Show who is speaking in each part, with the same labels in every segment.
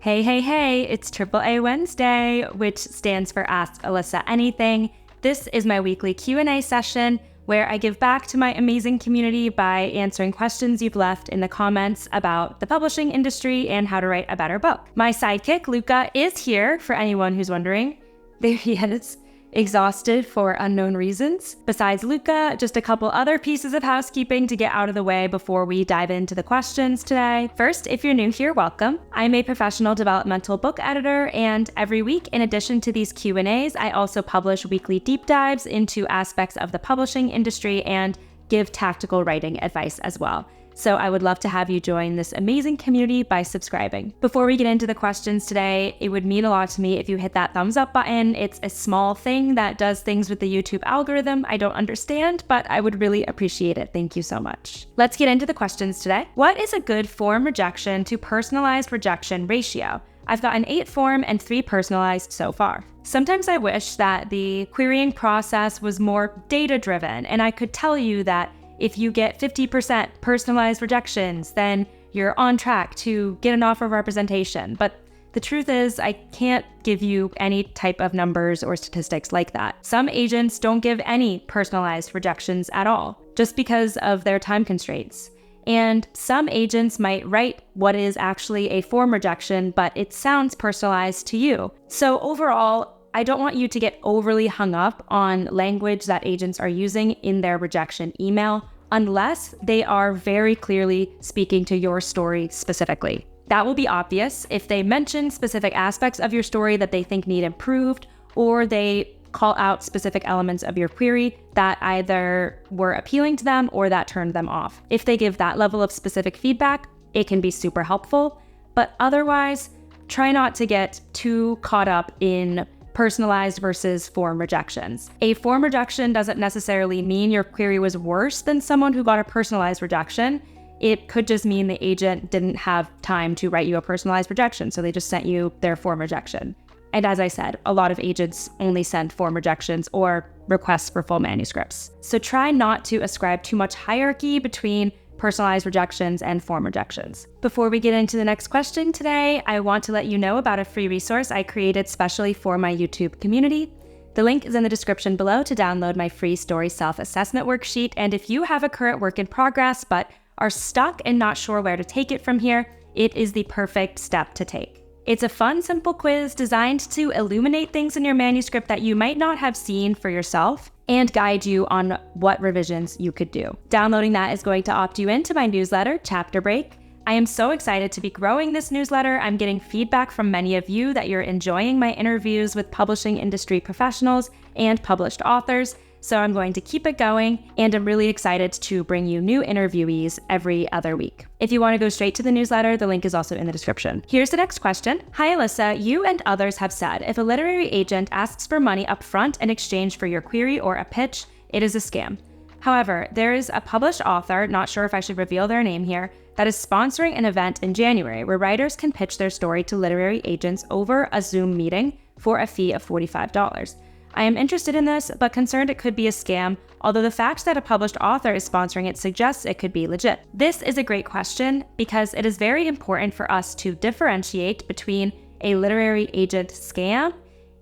Speaker 1: Hey, hey, hey, it's AAA Wednesday, which stands for Ask Alyssa Anything. This is my weekly Q&A session where I give back to my amazing community by answering questions you've left in the comments about the publishing industry and how to write a better book. My sidekick, Luca, is here for anyone who's wondering. There he is, exhausted for unknown reasons. Besides Luca, just a couple other pieces of housekeeping to get out of the way before we dive into the questions today. First, if you're new here, welcome. I'm a professional developmental book editor, and every week, in addition to these Q&As, I also publish weekly deep dives into aspects of the publishing industry and give tactical writing advice as well. So I would love to have you join this amazing community by subscribing. Before we get into the questions today, it would mean a lot to me if you hit that thumbs up button. It's a small thing that does things with the YouTube algorithm I don't understand, but I would really appreciate it. Thank you so much. Let's get into the questions today. What is a good form rejection to personalized rejection ratio? I've gotten 8 form and 3 personalized so far. Sometimes I wish that the querying process was more data-driven, and I could tell you that if you get 50% personalized rejections, then you're on track to get an offer of representation. But the truth is, I can't give you any type of numbers or statistics like that. Some agents don't give any personalized rejections at all, just because of their time constraints. And some agents might write what is actually a form rejection, but it sounds personalized to you. So overall, I don't want you to get overly hung up on language that agents are using in their rejection email unless they are very clearly speaking to your story specifically. That will be obvious if they mention specific aspects of your story that they think need improved, or they call out specific elements of your query that either were appealing to them or that turned them off. If they give that level of specific feedback, it can be super helpful, but otherwise, try not to get too caught up in personalized versus form rejections. A form rejection doesn't necessarily mean your query was worse than someone who got a personalized rejection. It could just mean the agent didn't have time to write you a personalized rejection, so they just sent you their form rejection. And as I said, a lot of agents only send form rejections or requests for full manuscripts. So try not to ascribe too much hierarchy between personalized rejections and form rejections. Before we get into the next question today, I want to let you know about a free resource I created specially for my YouTube community. The link is in the description below to download my free story self-assessment worksheet. And if you have a current work in progress but are stuck and not sure where to take it from here, it is the perfect step to take. It's a fun, simple quiz designed to illuminate things in your manuscript that you might not have seen for yourself and guide you on what revisions you could do. Downloading that is going to opt you into my newsletter, Chapter Break. I am so excited to be growing this newsletter. I'm getting feedback from many of you that you're enjoying my interviews with publishing industry professionals and published authors. So I'm going to keep it going, and I'm really excited to bring you new interviewees every other week. If you want to go straight to the newsletter, the link is also in the description. Here's the next question. Hi, Alyssa. You and others have said if a literary agent asks for money up front in exchange for your query or a pitch, it is a scam. However, there is a published author, not sure if I should reveal their name here, that is sponsoring an event in January where writers can pitch their story to literary agents over a Zoom meeting for a fee of $45. I am interested in this, but concerned it could be a scam, although the fact that a published author is sponsoring it suggests it could be legit. This is a great question because it is very important for us to differentiate between a literary agent scam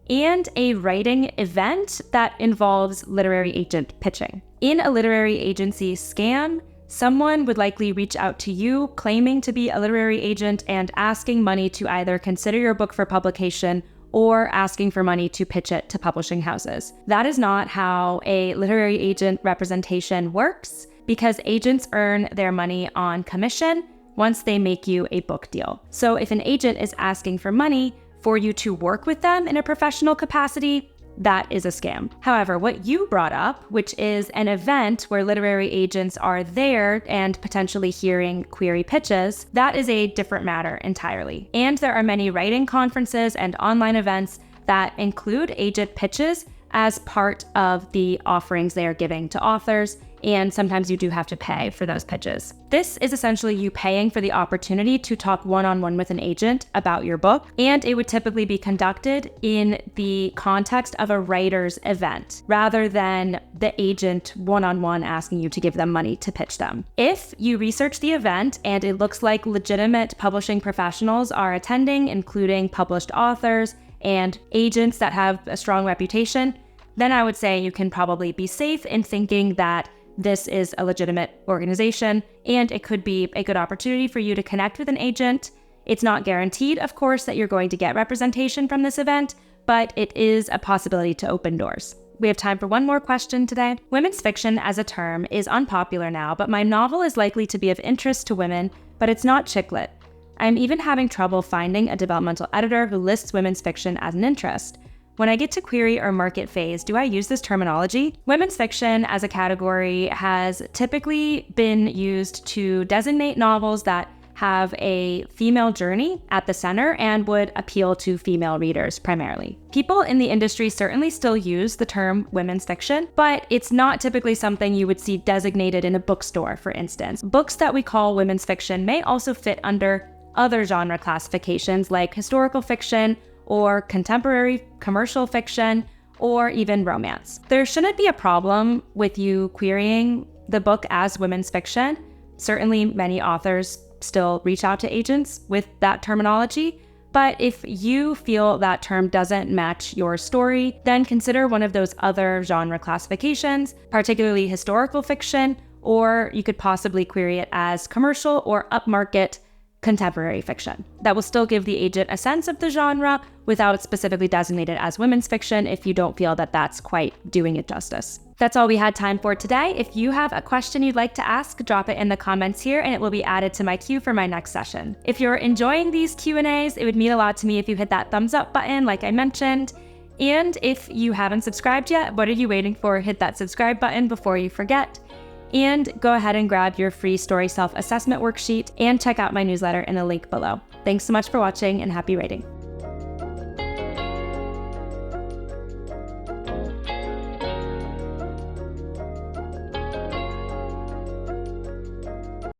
Speaker 1: and a writing event that involves literary agent pitching. In a literary agency scam, someone would likely reach out to you claiming to be a literary agent and asking money to either consider your book for publication or asking for money to pitch it to publishing houses. That is not how a literary agent representation works, because agents earn their money on commission once they make you a book deal. So if an agent is asking for money for you to work with them in a professional capacity, that is a scam. However, what you brought up, which is an event where literary agents are there and potentially hearing query pitches, that is a different matter entirely. And there are many writing conferences and online events that include agent pitches as part of the offerings they are giving to authors. and sometimes you do have to pay for those pitches. This is essentially you paying for the opportunity to talk one-on-one with an agent about your book, and it would typically be conducted in the context of a writer's event, rather than the agent one-on-one asking you to give them money to pitch them. If you research the event and it looks like legitimate publishing professionals are attending, including published authors and agents that have a strong reputation, then I would say you can probably be safe in thinking that this is a legitimate organization, and it could be a good opportunity for you to connect with an agent. It's not guaranteed, of course, that you're going to get representation from this event, but it is a possibility to open doors. We have time for one more question today. Women's fiction as a term is unpopular now, but my novel is likely to be of interest to women, but it's not chick lit. I'm even having trouble finding a developmental editor who lists women's fiction as an interest. When I get to query or market phase, do I use this terminology? Women's fiction as a category has typically been used to designate novels that have a female journey at the center and would appeal to female readers primarily. People in the industry certainly still use the term women's fiction, but it's not typically something you would see designated in a bookstore, for instance. Books that we call women's fiction may also fit under other genre classifications like historical fiction, or contemporary commercial fiction, or even romance. There shouldn't be a problem with you querying the book as women's fiction. Certainly, many authors still reach out to agents with that terminology, but if you feel that term doesn't match your story, then consider one of those other genre classifications, particularly historical fiction, or you could possibly query it as commercial or upmarket contemporary fiction. That will still give the agent a sense of the genre without it specifically designated as women's fiction if you don't feel that that's quite doing it justice. That's all we had time for today. If you have a question you'd like to ask, drop it in the comments here and it will be added to my queue for my next session. If you're enjoying these Q&As, it would mean a lot to me if you hit that thumbs up button like I mentioned. And if you haven't subscribed yet, what are you waiting for? Hit that subscribe button before you forget. And go ahead and grab your free story self-assessment worksheet and check out my newsletter in the link below. Thanks so much for watching and happy writing.